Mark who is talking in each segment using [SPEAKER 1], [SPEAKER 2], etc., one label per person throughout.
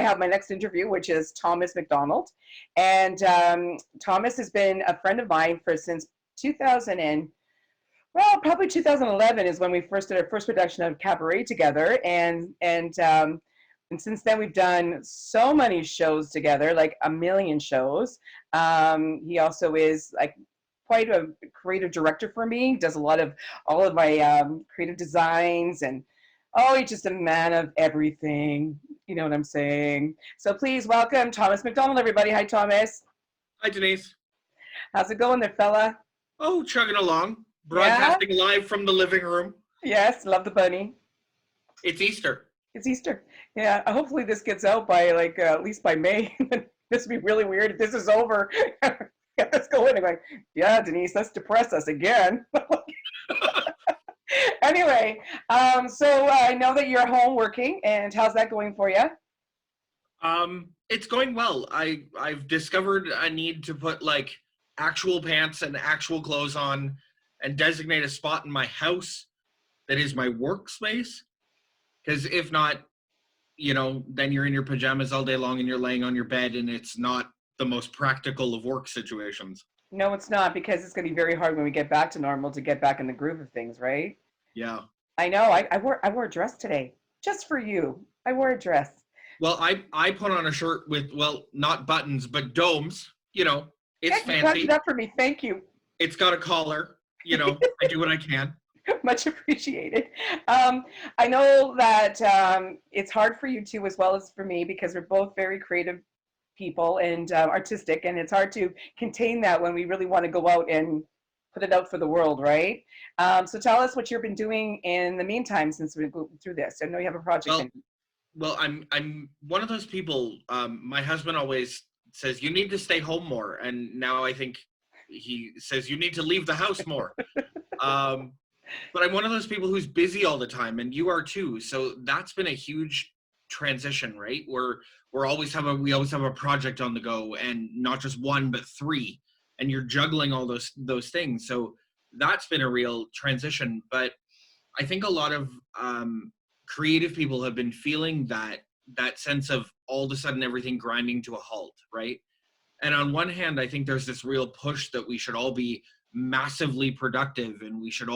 [SPEAKER 1] have my next interview, which is Thomas Mcdonald. And Thomas has been a friend of mine for since 2000 and, well, probably 2011 is when we first did our first production of Cabaret together. And since then, we've done so many shows together, like a million shows. He also is like quite a creative director for me, does a lot of all of my creative designs, and oh, he's just a man of everything. You know what I'm saying? So please welcome Thomas Mcdonald, everybody. Hi, Thomas.
[SPEAKER 2] Hi, Denise.
[SPEAKER 1] How's it going there, fella?
[SPEAKER 2] Oh, chugging along. Broadcasting live from the living room.
[SPEAKER 1] Yes, love the bunny.
[SPEAKER 2] It's Easter.
[SPEAKER 1] It's Easter. Yeah, hopefully this gets out by like at least by May. This would be really weird if this is over. Get this going. I'm like, yeah, Denise, let's depress us again. Anyway, so I know that you're home working, and how's that going for you?
[SPEAKER 2] It's going well. I've discovered a need to put like actual pants and actual clothes on and designate a spot in my house that is my workspace. Because if not, you know, then you're in your pajamas all day long and you're laying on your bed, and it's not the most practical of work situations.
[SPEAKER 1] No, it's not, because it's going to be very hard when we get back to normal to get back in the groove of things, right?
[SPEAKER 2] Yeah.
[SPEAKER 1] I know. I wore a dress today just for you. I wore a dress.
[SPEAKER 2] Well, I put on a shirt with, well, not buttons, but domes. You know, it's fancy.
[SPEAKER 1] You it up for me. Thank you.
[SPEAKER 2] It's got a collar. You know, I do what I can.
[SPEAKER 1] Much appreciated. I know that it's hard for you too, as well as for me, because we're both very creative people and artistic, and it's hard to contain that when we really want to go out and put it out for the world, right? So tell us what you've been doing in the meantime since we go through this. I know you have a project.
[SPEAKER 2] Well, I'm one of those people. My husband always says you need to stay home more, and now I think he says you need to leave the house more. But I'm one of those people who's busy all the time, and you are too. So that's been a huge transition, right? We always have a project on the go, and not just one but three, and you're juggling all those things. So that's been a real transition. But I think a lot of creative people have been feeling that sense of all of a sudden everything grinding to a halt, right? And on one hand, I think there's this real push that we should all be massively productive, and we should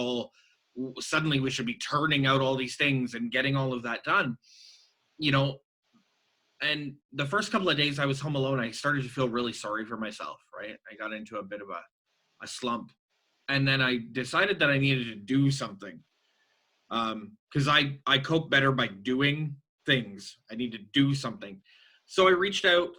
[SPEAKER 2] be turning out all these things and getting all of that done, you know. And the first couple of days I was home alone, I started to feel really sorry for myself, right? I got into a bit of a slump, and then I decided that I needed to do something, because I cope better by doing things. I need to do something. So I reached out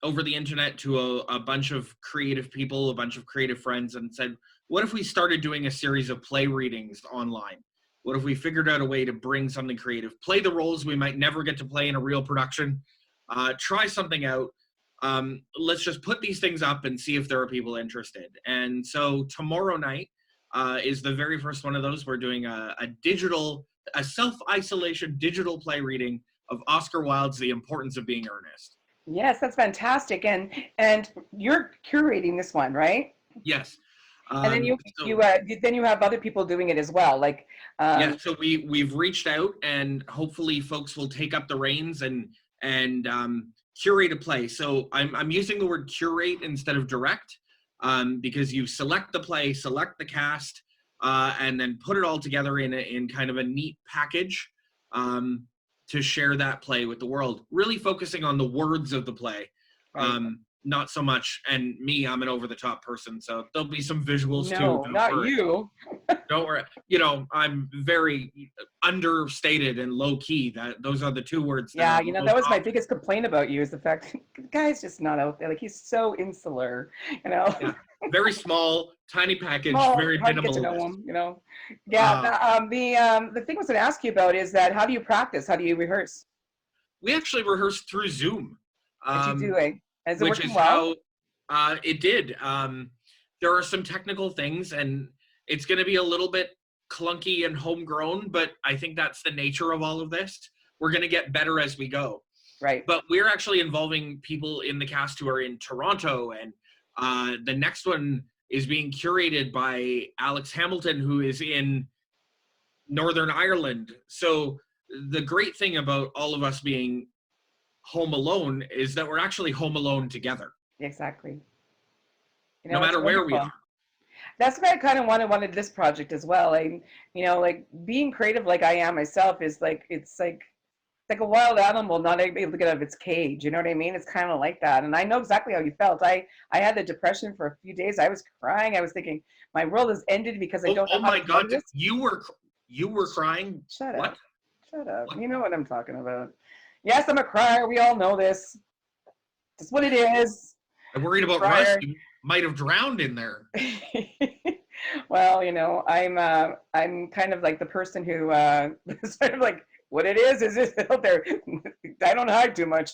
[SPEAKER 2] over the internet to a bunch of creative people, a bunch of creative friends, and said, what if we started doing a series of play readings online? What if we figured out a way to bring something creative, play the roles we might never get to play in a real production, try something out. Let's just put these things up and see if there are people interested. And so tomorrow night is the very first one of those. We're doing a self-isolation digital play reading of Oscar Wilde's The Importance of Being Earnest.
[SPEAKER 1] Yes, that's fantastic. And you're curating this one, right?
[SPEAKER 2] Yes.
[SPEAKER 1] And then you have other people doing it as well, like
[SPEAKER 2] yeah. So we've reached out, and hopefully folks will take up the reins and curate a play. So I'm using the word curate instead of direct, because you select the play, select the cast, and then put it all together in kind of a neat package to share that play with the world. Really focusing on the words of the play. Right. Not so much, and me, I'm an over-the-top person, so there'll be some visuals too.
[SPEAKER 1] No, not you.
[SPEAKER 2] Don't worry. You know, I'm very understated and low-key. Those are the two words.
[SPEAKER 1] Yeah, you know, that was my biggest complaint about you, is the fact the guy's just not out there. Like, he's so insular, you know.
[SPEAKER 2] Yeah. Very small, tiny package, very
[SPEAKER 1] hard to get to know him, you know. Yeah. The thing I was going to ask you about is that how do you practice? How do you rehearse?
[SPEAKER 2] We actually rehearse through Zoom.
[SPEAKER 1] What you doing? Is it
[SPEAKER 2] which
[SPEAKER 1] working
[SPEAKER 2] is
[SPEAKER 1] well?
[SPEAKER 2] how it did. There are some technical things, and it's going to be a little bit clunky and homegrown, but I think that's the nature of all of this. We're going to get better as we go.
[SPEAKER 1] Right.
[SPEAKER 2] But we're actually involving people in the cast who are in Toronto, and the next one is being curated by Alex Hamilton, who is in Northern Ireland. So the great thing about all of us being home alone is that we're actually home alone together,
[SPEAKER 1] Exactly. You
[SPEAKER 2] no
[SPEAKER 1] know, it's
[SPEAKER 2] matter where we
[SPEAKER 1] wonderful.
[SPEAKER 2] are.
[SPEAKER 1] That's what I kind of wanted this project as well. Like being creative like I am myself is like, it's like a wild animal not able to get out of its cage. You know what I mean? It's kind of like that. And I know exactly how you felt. I had the depression for a few days. I was crying. I was thinking my world has ended because I
[SPEAKER 2] Oh,
[SPEAKER 1] don't know
[SPEAKER 2] oh
[SPEAKER 1] how
[SPEAKER 2] my
[SPEAKER 1] to go to
[SPEAKER 2] God,
[SPEAKER 1] this.
[SPEAKER 2] you were crying.
[SPEAKER 1] Shut
[SPEAKER 2] What?
[SPEAKER 1] up. Shut up.
[SPEAKER 2] What?
[SPEAKER 1] You know what I'm talking about. Yes, I'm a crier. We all know this. That's what it is.
[SPEAKER 2] I worried
[SPEAKER 1] I'm a
[SPEAKER 2] about Russ.
[SPEAKER 1] crier.
[SPEAKER 2] You might have drowned in there.
[SPEAKER 1] Well, I'm kind of like the person who sort of like what it is it out there. I don't hide too much,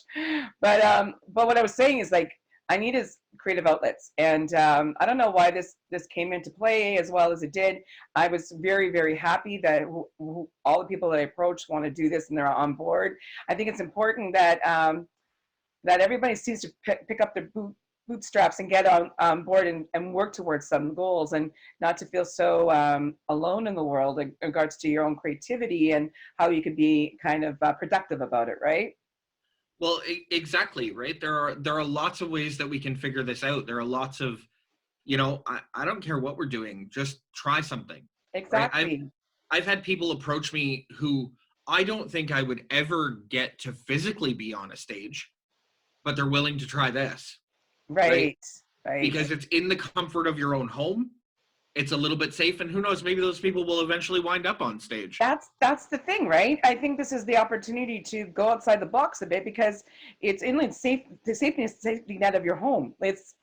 [SPEAKER 1] but what I was saying is like I needed creative outlets, and I don't know why this came into play as well as it did. I was very very happy that all the people that I approached want to do this and they're on board. I think it's important that everybody seems to pick up their bootstraps and get on board and work towards some goals, and not to feel so alone in the world in regards to your own creativity and how you could be kind of productive about it, right?
[SPEAKER 2] Well, exactly, right? There are lots of ways that we can figure this out. There are lots of, I don't care what we're doing, just try something, right?
[SPEAKER 1] Exactly.
[SPEAKER 2] I've had people approach me who I don't think I would ever get to physically be on a stage, but they're willing to try this, right?
[SPEAKER 1] Right. Right.
[SPEAKER 2] Because it's in the comfort of your own home. It's a little bit safe, and who knows, maybe those people will eventually wind up on stage.
[SPEAKER 1] That's the thing, right? I think this is the opportunity to go outside the box a bit because it's in the safety net of your home. It's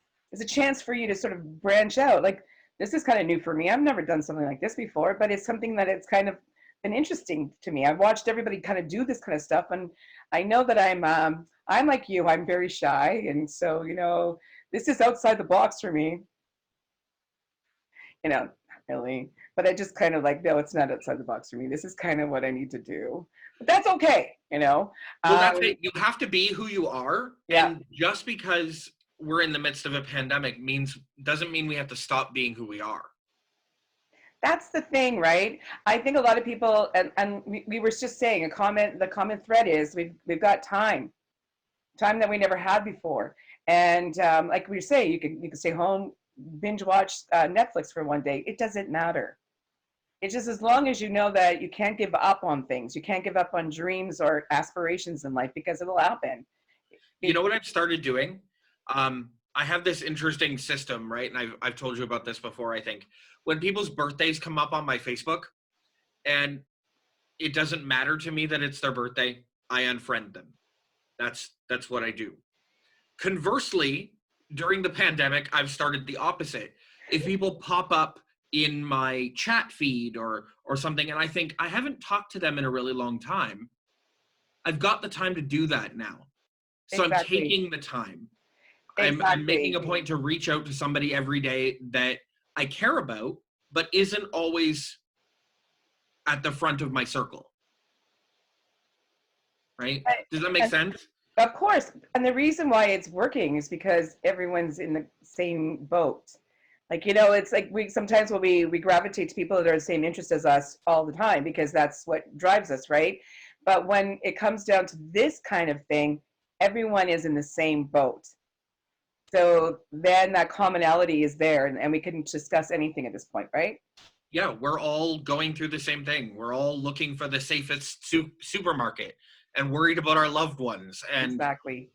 [SPEAKER 1] a chance for you to sort of branch out. Like this is kind of new for me. I've never done something like this before, but it's something that it's kind of been interesting to me. I've watched everybody kind of do this kind of stuff, and I know that I'm like you. I'm very shy, and so this is outside the box for me. Not really. But I just kind of like, no, it's not outside the box for me. This is kind of what I need to do. But that's okay.
[SPEAKER 2] Well, that's it. You have to be who you are.
[SPEAKER 1] Yeah,
[SPEAKER 2] And just because we're in the midst of a pandemic doesn't mean we have to stop being who we are.
[SPEAKER 1] that's the thing, right? I think a lot of people, and we were just saying the comment thread is we've got time that we never had before. And like we say, you can stay home, binge watch Netflix for one day. It doesn't matter. It's just as long as you know that you can't give up on things. You can't give up on dreams or aspirations in life because it'll happen.
[SPEAKER 2] You know what I've started doing? I have this interesting system, right? And I've told you about this before, I think. When people's birthdays come up on my Facebook, and it doesn't matter to me that it's their birthday, I unfriend them. That's what I do. Conversely, during the pandemic, I've started the opposite. If people pop up in my chat feed or something, and I think I haven't talked to them in a really long time, I've got the time to do that now. So
[SPEAKER 1] Exactly.
[SPEAKER 2] I'm taking the time.
[SPEAKER 1] Exactly.
[SPEAKER 2] I'm making a point to reach out to somebody every day that I care about, but isn't always at the front of my circle. Right? Does that make sense?
[SPEAKER 1] Of course. And the reason why it's working is because everyone's in the same boat. Like, it's like sometimes we gravitate to people that are the same interest as us all the time because that's what drives us, right? But when it comes down to this kind of thing, everyone is in the same boat. So then that commonality is there, and we can discuss anything at this point, right?
[SPEAKER 2] Yeah, we're all going through the same thing. We're all looking for the safest supermarket and worried about our loved ones and
[SPEAKER 1] exactly.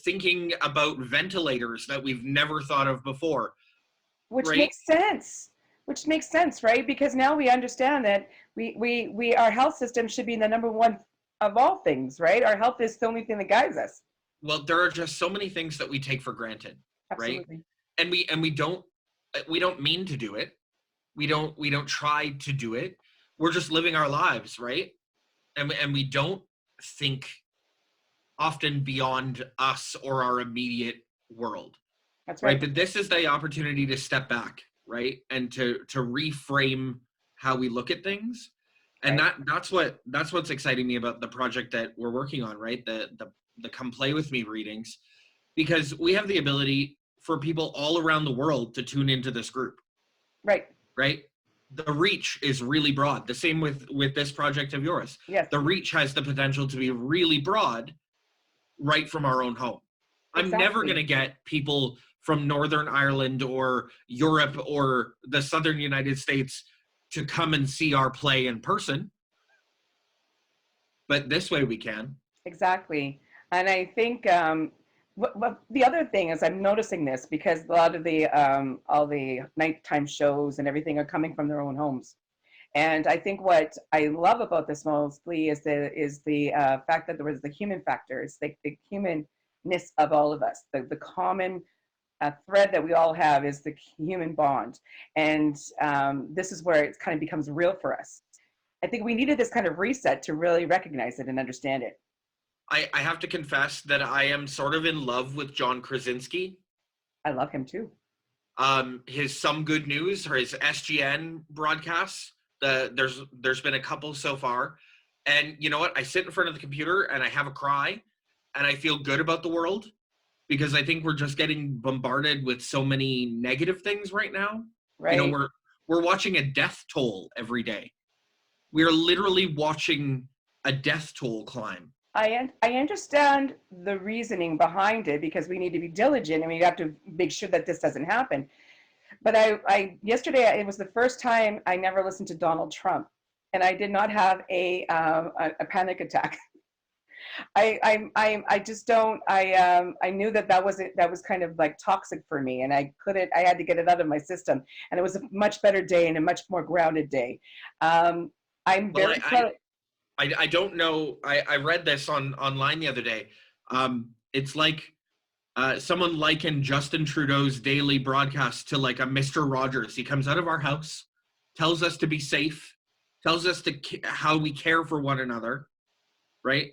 [SPEAKER 2] Thinking about ventilators that we've never thought of before.
[SPEAKER 1] Which
[SPEAKER 2] right?
[SPEAKER 1] makes sense, right? Because now we understand that our health system should be the number one of all things, right? Our health is the only thing that guides us.
[SPEAKER 2] Well, there are just so many things that we take for granted,
[SPEAKER 1] Absolutely.
[SPEAKER 2] right? And we don't mean to do it. We don't try to do it. We're just living our lives, right? And we don't think often beyond us or our immediate world.
[SPEAKER 1] That's right.
[SPEAKER 2] But this is the opportunity to step back, right? And to reframe how we look at things. And
[SPEAKER 1] right.
[SPEAKER 2] that's what's exciting me about the project that we're working on, right? The Come Play With Me readings, because we have the ability for people all around the world to tune into this group.
[SPEAKER 1] Right.
[SPEAKER 2] The reach is really broad. The same with this project of yours.
[SPEAKER 1] Yes.
[SPEAKER 2] The reach has the potential to be really broad right from our own home. I'm never
[SPEAKER 1] Exactly.
[SPEAKER 2] going to get people from Northern Ireland or Europe or the Southern United States to come and see our play in person, but this way we can.
[SPEAKER 1] Exactly. And I think what the other thing is I'm noticing this because a lot of the all the nighttime shows and everything are coming from their own homes. And I think what I love about this mostly is the fact that there was the human factor. It's like the humanness of all of us. The common thread that we all have is the human bond, and this is where it kind of becomes real for us. I think we needed this kind of reset to really recognize it and understand it.
[SPEAKER 2] I have to confess that I am sort of in love with John Krasinski.
[SPEAKER 1] I love him too.
[SPEAKER 2] His Some Good News or his SGN broadcasts. There's been a couple so far, and you know what? I sit in front of the computer and I have a cry, and I feel good about the world because I think we're just getting bombarded with so many negative things right now. You know,
[SPEAKER 1] Right.
[SPEAKER 2] we're watching a death toll every day. We are literally watching a death toll climb.
[SPEAKER 1] I understand the reasoning behind it because we need to be diligent and we have to make sure that this doesn't happen. But I yesterday it was the first time I never listened to Donald Trump, and I did not have a panic attack. I just don't. I knew that that was kind of like toxic for me, and I couldn't. I had to get it out of my system, and it was a much better day and a much more grounded day. I'm
[SPEAKER 2] Well,
[SPEAKER 1] very proud.
[SPEAKER 2] I don't know. I read this online the other day. It's like someone likened Justin Trudeau's daily broadcast to like a Mr. Rogers. He comes out of our house, tells us to be safe, tells us how we care for one another, right?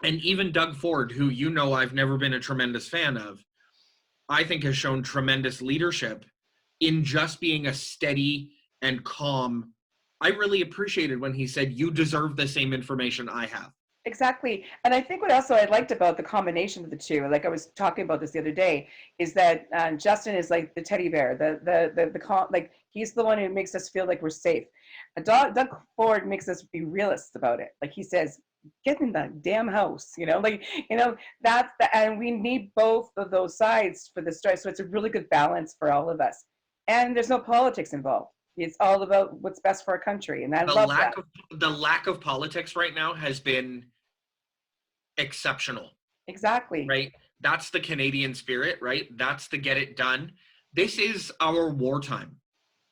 [SPEAKER 2] And even Doug Ford, who you know I've never been a tremendous fan of, I think has shown tremendous leadership in just being a steady and calm. I really appreciated when he said, "You deserve the same information I have."
[SPEAKER 1] Exactly. And I think what also I liked about the combination of the two, like I was talking about this the other day, is that Justin is like the teddy bear, like he's the one who makes us feel like we're safe. Doug Ford makes us be realists about it. Like he says, get in the damn house, like, that's and we need both of those sides for the story. So it's a really good balance for all of us. And there's no politics involved. It's all about what's best for our country. And I
[SPEAKER 2] The
[SPEAKER 1] love that.
[SPEAKER 2] lack of politics right now has been exceptional,
[SPEAKER 1] Exactly.
[SPEAKER 2] right? That's the Canadian spirit, right? That's the get it done. This is our wartime,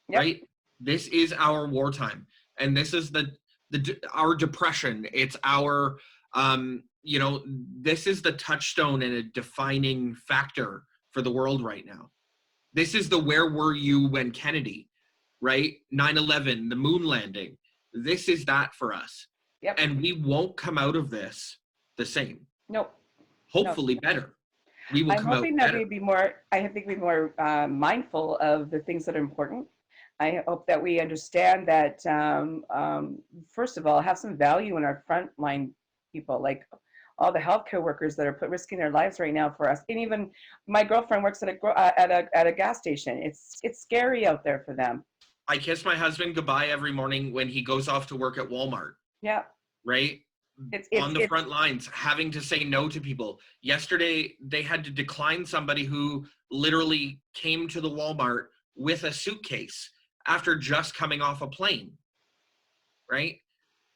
[SPEAKER 1] Yep.
[SPEAKER 2] right? This is our wartime, and this is our depression. It's our this is the touchstone and a defining factor for the world right now. This is the where were you when Kennedy, right? 9/11, the moon landing. This is that for us,
[SPEAKER 1] Yep.
[SPEAKER 2] and we won't come out of this the same.
[SPEAKER 1] Nope. No.
[SPEAKER 2] Hopefully better. We will
[SPEAKER 1] I'm
[SPEAKER 2] come out
[SPEAKER 1] hoping that
[SPEAKER 2] better.
[SPEAKER 1] we be more, I think we be more mindful of the things that are important. I hope that we understand that, first of all, have some value in our frontline people, like all the healthcare workers that are risking their lives right now for us. And even my girlfriend works at a gas station. It's scary out there for them.
[SPEAKER 2] I kiss my husband goodbye every morning when he goes off to work at Walmart,
[SPEAKER 1] Yeah.
[SPEAKER 2] right?
[SPEAKER 1] It's
[SPEAKER 2] On the
[SPEAKER 1] it's
[SPEAKER 2] front lines, having to say no to people. Yesterday, they had to decline somebody who literally came to the Walmart with a suitcase after just coming off a plane, right?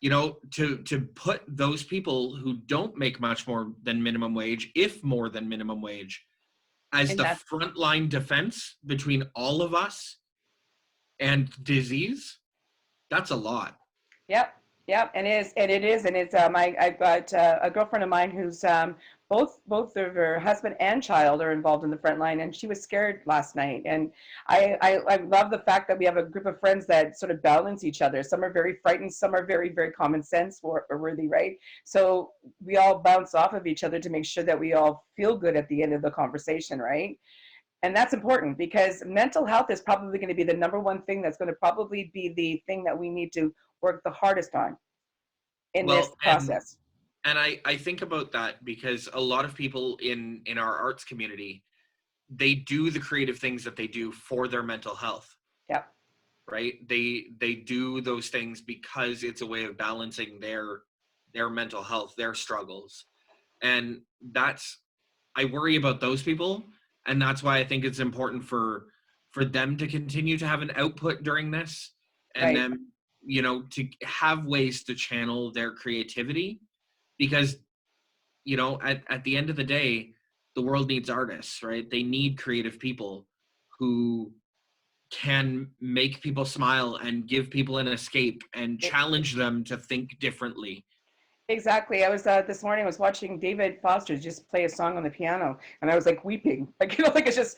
[SPEAKER 2] You know, to put those people who don't make much more than minimum wage, if more than minimum wage, as
[SPEAKER 1] and
[SPEAKER 2] the
[SPEAKER 1] that's
[SPEAKER 2] frontline defense between all of us and disease, that's a lot.
[SPEAKER 1] Yep, yep, and it is, and it's I've got a girlfriend of mine who's both of her husband and child are involved in the front line, and she was scared last night. And I love the fact that we have a group of friends that sort of balance each other. Some are very frightened, some are very very common sense or worthy, right? So we all bounce off of each other to make sure that we all feel good at the end of the conversation, right? And that's important because mental health is probably going to be the number one thing that's going to probably be the thing that we need to work the hardest on in this
[SPEAKER 2] Well,
[SPEAKER 1] process.
[SPEAKER 2] and I think about that because a lot of people in our arts community, they do the creative things that they do for their mental health,
[SPEAKER 1] Yep.
[SPEAKER 2] right? They do those things because it's a way of balancing their mental health, their struggles. And I worry about those people, and that's why I think it's important for them to continue to have an output during this, and
[SPEAKER 1] Right.
[SPEAKER 2] then, to have ways to channel their creativity, because, at the end of the day, the world needs artists, right? They need creative people who can make people smile and give people an escape and
[SPEAKER 1] It,
[SPEAKER 2] challenge them to think differently.
[SPEAKER 1] exactly. I was this morning. I was watching David Foster just play a song on the piano, and I was like weeping. Like like it's just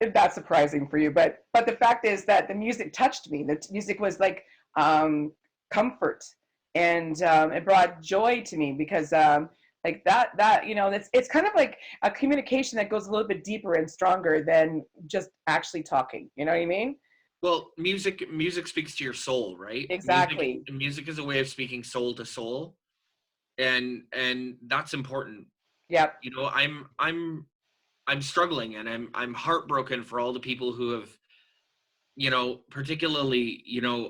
[SPEAKER 1] that's surprising for you, but the fact is that the music touched me. The music was like comfort, and it brought joy to me because like that it's kind of like a communication that goes a little bit deeper and stronger than just actually talking. You know what I mean?
[SPEAKER 2] Well, music speaks to your soul, right?
[SPEAKER 1] Exactly.
[SPEAKER 2] Music is a way of speaking soul to soul, and that's important.
[SPEAKER 1] Yep.
[SPEAKER 2] I'm struggling, and I'm heartbroken for all the people who have, particularly,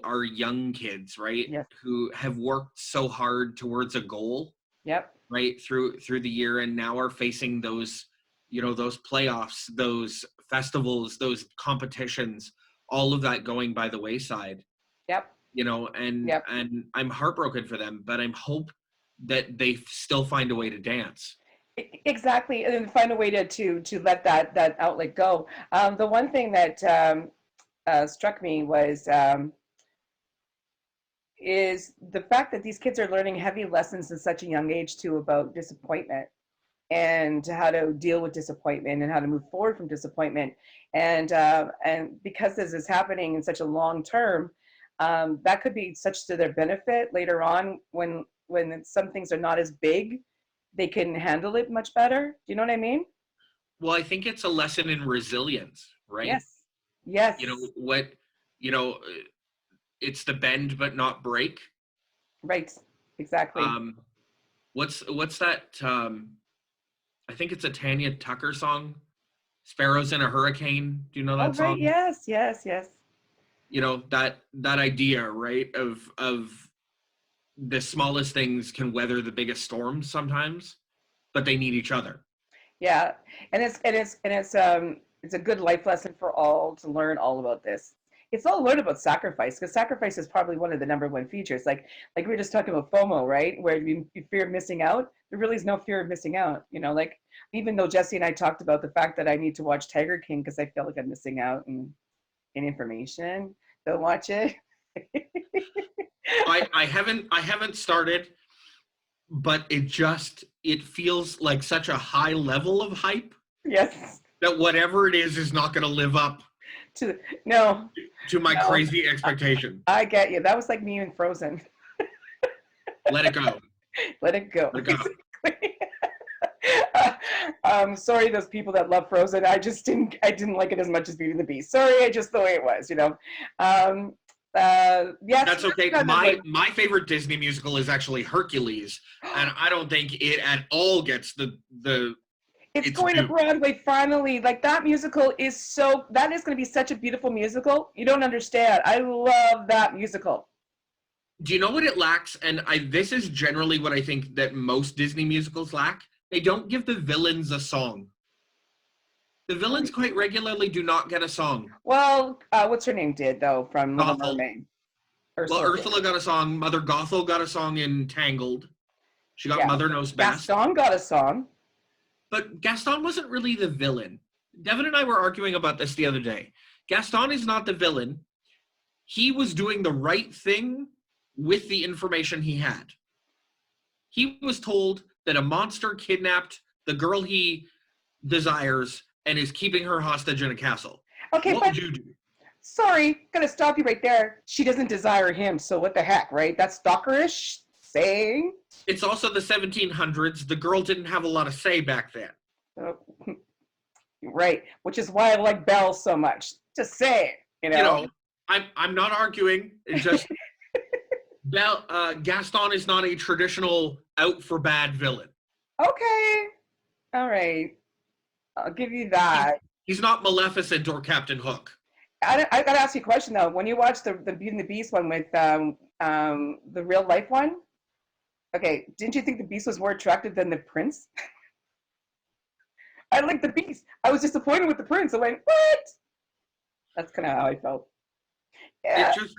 [SPEAKER 2] our young kids, right?
[SPEAKER 1] Yes.
[SPEAKER 2] Who have worked so hard towards a goal,
[SPEAKER 1] Yep.
[SPEAKER 2] right, through the year, and now are facing those, those playoffs, those festivals, those competitions, all of that going by the wayside,
[SPEAKER 1] Yep.
[SPEAKER 2] and
[SPEAKER 1] Yep.
[SPEAKER 2] I'm heartbroken for them, but I'm hope that they still find a way to dance.
[SPEAKER 1] Exactly, and then find a way to let that outlet go. The one thing that struck me was is the fact that these kids are learning heavy lessons at such a young age too about disappointment and how to deal with disappointment and how to move forward from disappointment. And because this is happening in such a long term, that could be such to their benefit later on when some things are not as big, they can handle it much better. Do you know what I mean?
[SPEAKER 2] Well, I think it's a lesson in resilience, right?
[SPEAKER 1] Yes. Yes.
[SPEAKER 2] What, you know, it's the bend but not break.
[SPEAKER 1] Right. Exactly.
[SPEAKER 2] Um, what's that? I think it's a Tanya Tucker song, "Sparrows in a Hurricane." Do you know
[SPEAKER 1] Oh,
[SPEAKER 2] that
[SPEAKER 1] right.
[SPEAKER 2] song?
[SPEAKER 1] Yes. Yes. Yes.
[SPEAKER 2] That idea, right? Of the smallest things can weather the biggest storms sometimes, but they need each other.
[SPEAKER 1] Yeah. And it's a good life lesson for all to learn all about this. It's all learn about sacrifice because sacrifice is probably one of the number one features. Like we were just talking about FOMO, right? Where you fear missing out. There really is no fear of missing out. Like even though Jesse and I talked about the fact that I need to watch Tiger King because I feel like I'm missing out in information. Don't watch it.
[SPEAKER 2] I haven't started, but it feels like such a high level of hype
[SPEAKER 1] Yes.
[SPEAKER 2] that whatever it is not going to live up
[SPEAKER 1] To no,
[SPEAKER 2] to my
[SPEAKER 1] no.
[SPEAKER 2] crazy expectation.
[SPEAKER 1] I get you. That was like me in Frozen.
[SPEAKER 2] Let it go.
[SPEAKER 1] Let it go.
[SPEAKER 2] Let it go.
[SPEAKER 1] Sorry, those people that love Frozen. I didn't like it as much as Beauty and the Beast. Sorry, I just the way it was. Yes,
[SPEAKER 2] That's okay. My favorite Disney musical is actually Hercules, and I don't think it at all gets the
[SPEAKER 1] it's
[SPEAKER 2] its
[SPEAKER 1] going to
[SPEAKER 2] due.
[SPEAKER 1] Broadway finally. Like that musical that is going to be such a beautiful musical. You don't understand. I love that musical.
[SPEAKER 2] Do you know what it lacks? And this is generally what I think that most Disney musicals lack. They don't give the villains a song. The villains quite regularly do not get a song.
[SPEAKER 1] Well, what's her name did though from Little
[SPEAKER 2] Gothel.
[SPEAKER 1] Mermaid?
[SPEAKER 2] Well,
[SPEAKER 1] Ursula.
[SPEAKER 2] Ursula got a song. Mother Gothel got a song in Tangled. She got
[SPEAKER 1] Yeah.
[SPEAKER 2] Mother Knows Best.
[SPEAKER 1] Gaston got a song.
[SPEAKER 2] But Gaston wasn't really the villain. Devin and I were arguing about this the other day. Gaston is not the villain. He was doing the right thing with the information he had. He was told that a monster kidnapped the girl he desires and is keeping her hostage in a castle.
[SPEAKER 1] Okay,
[SPEAKER 2] What
[SPEAKER 1] but
[SPEAKER 2] would you do?
[SPEAKER 1] sorry, gonna stop you right there. She doesn't desire him, so what the heck, right? That's stalkerish saying.
[SPEAKER 2] It's also the 1700s. The girl didn't have a lot of say back then.
[SPEAKER 1] Oh, right, which is why I like Belle so much. Just say it,
[SPEAKER 2] I'm not arguing. It's just Gaston is not a traditional out for bad villain.
[SPEAKER 1] Okay, all right, I'll give you that.
[SPEAKER 2] He's not Maleficent or Captain Hook.
[SPEAKER 1] I gotta ask you a question though. When you watch the Beauty and the Beast one with the real life one, okay, didn't you think the Beast was more attractive than the prince? I like the Beast. I was disappointed with the Prince. I went, what? That's kind of how I felt.
[SPEAKER 2] It
[SPEAKER 1] Yeah.
[SPEAKER 2] just,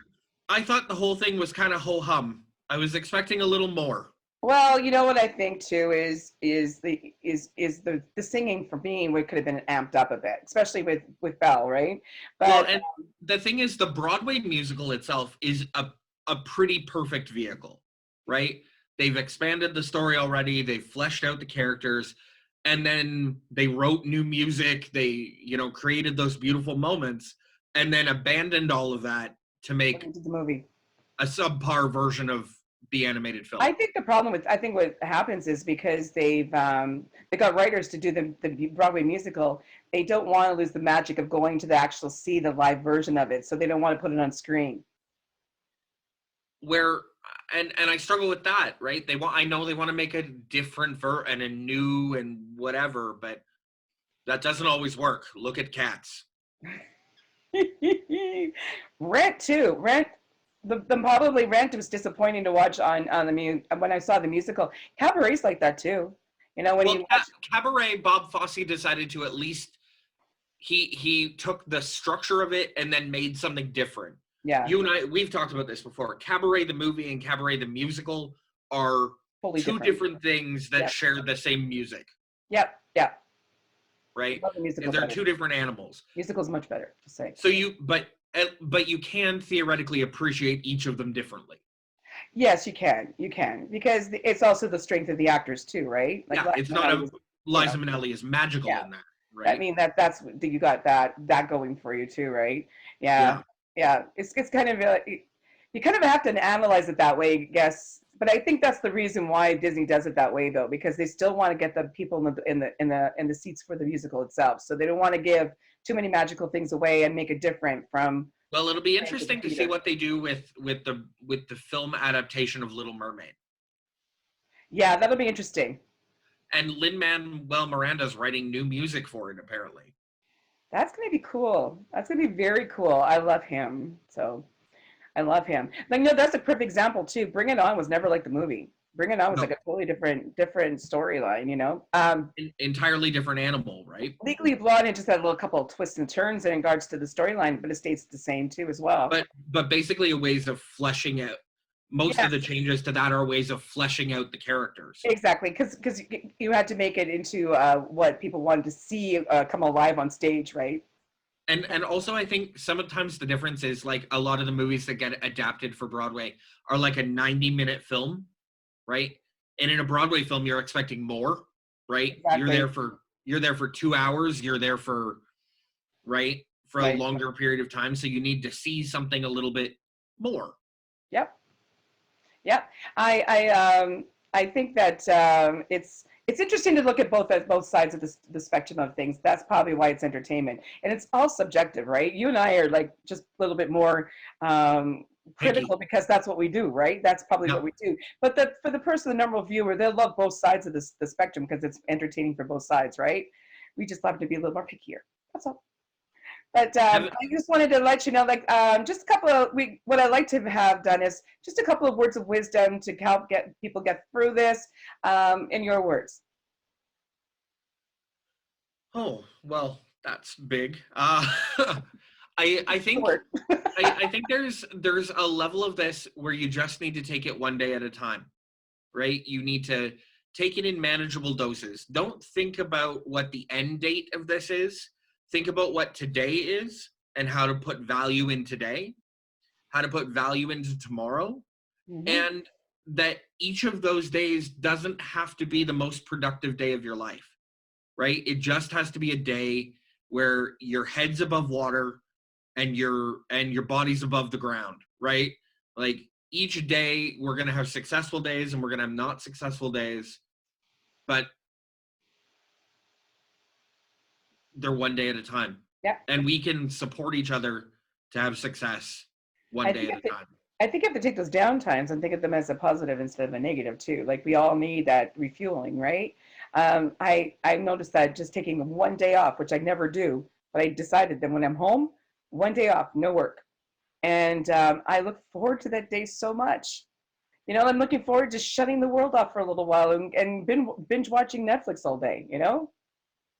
[SPEAKER 2] I thought the whole thing was kind of ho hum. I was expecting a little more.
[SPEAKER 1] Well, you know what I think too is the singing for me what could have been amped up a bit, especially with Belle, right?
[SPEAKER 2] Well,
[SPEAKER 1] But
[SPEAKER 2] and the thing is, the Broadway musical itself is a pretty perfect vehicle, right? They've expanded the story already, they've fleshed out the characters, and then they wrote new music, they, created those beautiful moments, and then abandoned all of that to
[SPEAKER 1] went
[SPEAKER 2] make
[SPEAKER 1] into the movie.
[SPEAKER 2] a subpar version of the animated film.
[SPEAKER 1] I think what happens is because they got writers to do the Broadway musical, they don't want to lose the magic of going to the actual see the live version of it, so they don't want to put it on screen.
[SPEAKER 2] Where and I struggle with that, right? I know they want to make a different and a new and whatever, but that doesn't always work. Look at Cats.
[SPEAKER 1] Rent too. The probably Rent was disappointing to watch on when I saw the musical. Cabaret's like that too. You know when
[SPEAKER 2] Well,
[SPEAKER 1] you watch.
[SPEAKER 2] Cabaret, Bob Fosse decided to at least he took the structure of it and then made something different.
[SPEAKER 1] Yeah.
[SPEAKER 2] You and I, we've talked about this before. Cabaret the movie and Cabaret the musical are
[SPEAKER 1] Fully
[SPEAKER 2] two different things that share the same music.
[SPEAKER 1] Yep. Yep.
[SPEAKER 2] Right?
[SPEAKER 1] Love the musical
[SPEAKER 2] They're
[SPEAKER 1] better.
[SPEAKER 2] two different animals.
[SPEAKER 1] Musical's much better, just say.
[SPEAKER 2] So but you can theoretically appreciate each of them differently.
[SPEAKER 1] Yes, you can. You can because it's also the strength of the actors too, right?
[SPEAKER 2] Like yeah, it's not Liza Minnelli is magical in that, right?
[SPEAKER 1] I mean that's you got that going for you too, right? Yeah. It's kind of you kind of have to analyze it that way, I guess. But I think that's the reason why Disney does it that way, though, because they still want to get the people in the seats for the musical itself. So they don't want to give too many magical things away and make it different from.
[SPEAKER 2] Well, it'll be interesting to see what they do with the film adaptation of Little Mermaid.
[SPEAKER 1] Yeah, that'll be interesting.
[SPEAKER 2] And Lin-Manuel Miranda's writing new music for it, apparently.
[SPEAKER 1] That's going to be cool. That's going to be very cool. I love him. So I love him. Like, that's a perfect example too. Bring It On was never like the movie. Bring It On was like a totally different storyline,
[SPEAKER 2] Entirely different animal, right?
[SPEAKER 1] Legally Blonde, it just had a little couple of twists and turns in regards to the storyline, but it stays the same too as well.
[SPEAKER 2] But basically a ways of fleshing out. Most of the changes to that are ways of fleshing out the characters.
[SPEAKER 1] Exactly, because you had to make it into what people wanted to see come alive on stage, right?
[SPEAKER 2] And also I think sometimes the difference is like a lot of the movies that get adapted for Broadway are like a 90-minute film, right? And in a Broadway film, you're expecting more, right? Exactly. You're there for 2 hours. You're there for a longer period of time. So you need to see something a little bit more.
[SPEAKER 1] Yep. I think that it's interesting to look at both sides of the spectrum of things. That's probably why it's entertainment, and it's all subjective, right? You and I are like just a little bit more critical because that's what we do, right? That's probably what we do. But for the person, the normal viewer, they'll love both sides of the spectrum because it's entertaining for both sides, right? We just love to be a little more pickier. That's all. But I just wanted to let you know, like, just a couple of what I'd like to have done is just a couple of words of wisdom to help people get through this. In your words.
[SPEAKER 2] Oh well, that's big. I think I think there's a level of this where you just need to take it one day at a time, right? You need to take it in manageable doses. Don't think about what the end date of this is. Think about what today is and how to put value in today, how to put value into tomorrow, and that each of those days doesn't have to be the most productive day of your life, right? It just has to be a day where your head's above water and your body's above the ground, right? Like each day we're going to have successful days and we're going to have not successful days, but they're one day at a time.
[SPEAKER 1] Yeah.
[SPEAKER 2] And we can support each other to have succse one day at a time.
[SPEAKER 1] I think you have to take those down times and think of them as a positive instead of a negative too. Like we all need that refueling, right? I noticed that just taking one day off, which I never do, but I decided that when I'm home, one day off, no work. And I look forward to that day so much. I'm looking forward to shutting the world off for a little while and binge watching Netflix all day,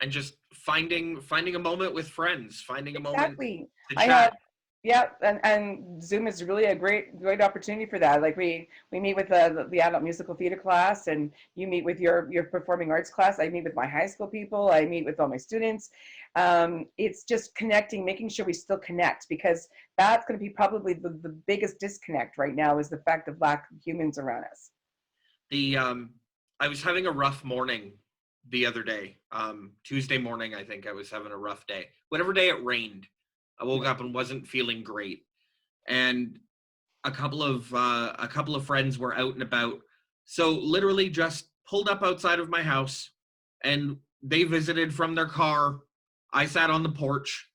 [SPEAKER 2] and just finding a moment with friends, finding a moment
[SPEAKER 1] Exactly.
[SPEAKER 2] to
[SPEAKER 1] I have,
[SPEAKER 2] chat.
[SPEAKER 1] yeah, and Zoom is really a great opportunity for that. Like we meet with the adult musical theater class, and you meet with your performing arts class. I meet with my high school people. I meet with all my students. It's just connecting, making sure we still connect, because that's going to be probably the biggest disconnect right now, is the fact of lack of humans around us.
[SPEAKER 2] The I was having a rough morning the other day. Tuesday morning, I think I was having a rough day. Whatever day it rained, I woke up and wasn't feeling great. And a couple of friends were out and about. So literally just pulled up outside of my house, and they visited from their car. I sat on the porch,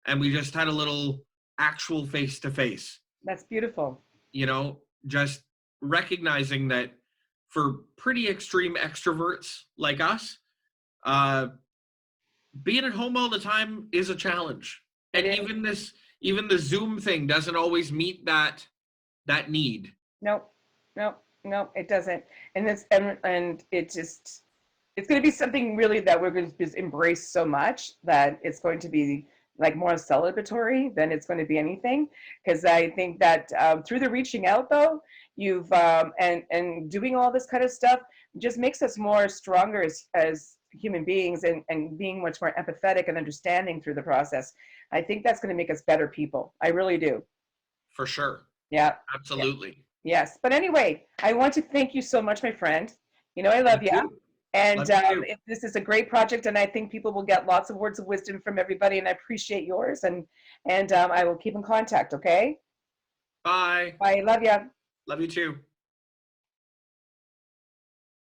[SPEAKER 2] and we just had a little actual face to face.
[SPEAKER 1] That's beautiful.
[SPEAKER 2] You know, just recognizing that for pretty extreme extroverts like us, uh, being at home all the time is a challenge.
[SPEAKER 1] It
[SPEAKER 2] And
[SPEAKER 1] is.
[SPEAKER 2] even the Zoom thing doesn't always meet that need.
[SPEAKER 1] Nope, nope, nope, it doesn't. And it just, it's going to be something really that we're going to just embrace so much that it's going to be like more celebratory than it's going to be anything. Because I think that through the reaching out, though, you've and doing all this kind of stuff just makes us more stronger as human beings, and being much more empathetic and understanding through the process. I think that's going to make us better people. I really do.
[SPEAKER 2] For sure.
[SPEAKER 1] Yeah. Yeah.
[SPEAKER 2] Absolutely.
[SPEAKER 1] Yes. But anyway, I want to thank you so much, my friend. You know, I love
[SPEAKER 2] Me
[SPEAKER 1] you.
[SPEAKER 2] too.
[SPEAKER 1] And
[SPEAKER 2] Love you too.
[SPEAKER 1] this is a great project, and I think people will get lots of words of wisdom from everybody, and I appreciate yours. And I will keep in contact, okay?
[SPEAKER 2] Bye.
[SPEAKER 1] Bye. Love you.
[SPEAKER 2] Love you too.